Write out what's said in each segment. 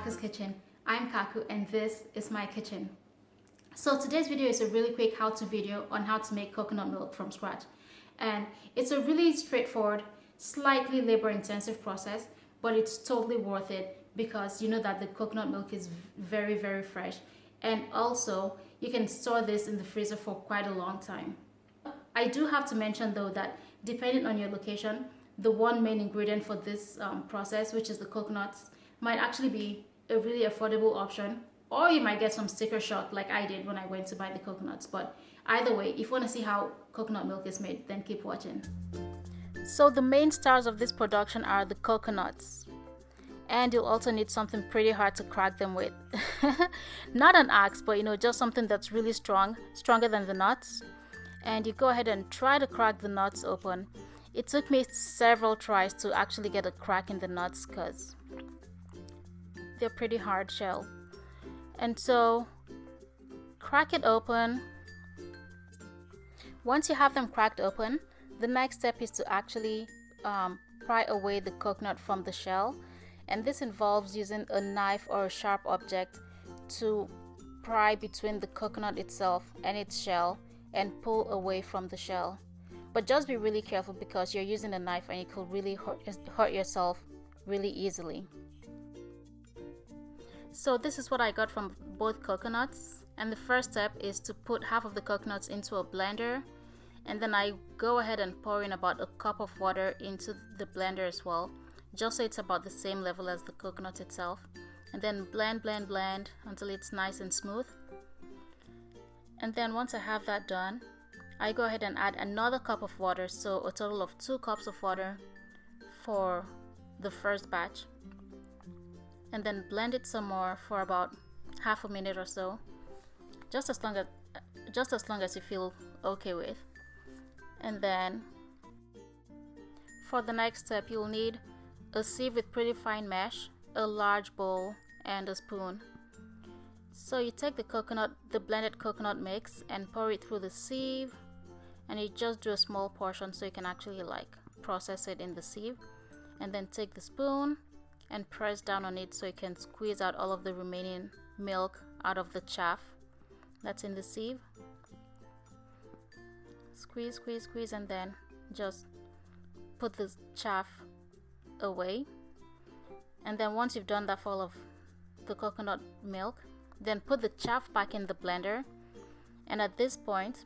Kaku's Kitchen. I'm Kaku and this is my kitchen. So today's video is a really quick how-to video on how to make coconut milk from scratch. And it's a really straightforward, slightly labor-intensive process, but it's totally worth it because you know that the coconut milk is very, very fresh. And also, you can store this in the freezer for quite a long time. I do have to mention though that depending on your location, the one main ingredient for this process, which is the coconuts, might actually be a really affordable option, or you might get some sticker shock like I did when I went to buy the coconuts. But either way, if you want to see how coconut milk is made, then keep watching. So the main stars of this production are the coconuts, and you'll also need something pretty hard to crack them with. Not an axe, but just something that's really strong, stronger than the nuts. And you go ahead and try to crack the nuts open. It took me several tries to actually get a crack in the nuts because they're pretty hard shell. And so crack it open. Once you have them cracked open, the next step is to actually pry away the coconut from the shell. And this involves using a knife or a sharp object to pry between the coconut itself and its shell and pull away from the shell. But just be really careful because you're using a knife and you could really hurt yourself really easily. So this is what I got from both coconuts, and the first step is to put half of the coconuts into a blender, and then I go ahead and pour in about a cup of water into the blender as well, just so it's about the same level as the coconut itself, and then blend until it's nice and smooth. And then once I have that done, I go ahead and add another cup of water, so a total of 2 cups of water for the first batch, and then blend it some more for about half a minute or so, just as long as you feel okay with. And then for the next step, you'll need a sieve with pretty fine mesh, a large bowl, and a spoon. So you take the blended coconut mix and pour it through the sieve, and you just do a small portion so you can actually process it in the sieve, and then take the spoon and press down on it so you can squeeze out all of the remaining milk out of the chaff that's in the sieve. Squeeze, and then just put the chaff away. And then once you've done that for all of the coconut milk, then put the chaff back in the blender, and at this point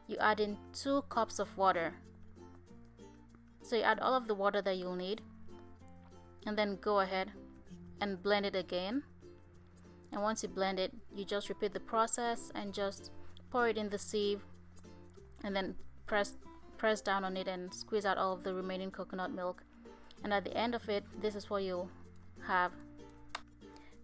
you add in 2 cups of water. So you add all of the water that you'll need, and then go ahead and blend it again. And once you blend it, you just repeat the process and just pour it in the sieve, and then press down on it and squeeze out all of the remaining coconut milk. And at the end of it, this is what you'll have.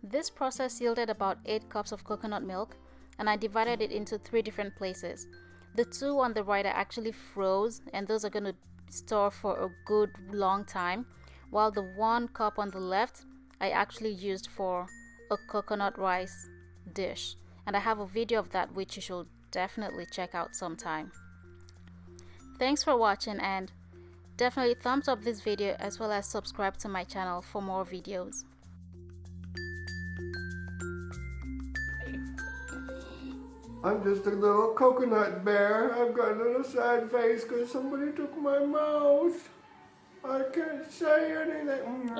This process yielded about 8 cups of coconut milk, and I divided it into 3 different places. The 2 on the right are actually froze, and those are going to store for a good long time, while the 1 cup on the left I actually used for a coconut rice dish, and I have a video of that which you should definitely check out sometime. Thanks for watching, and definitely thumbs up this video as well as subscribe to my channel for more videos. I'm just a little coconut bear. I've got a little sad face because somebody took my mouse. I can't say anything.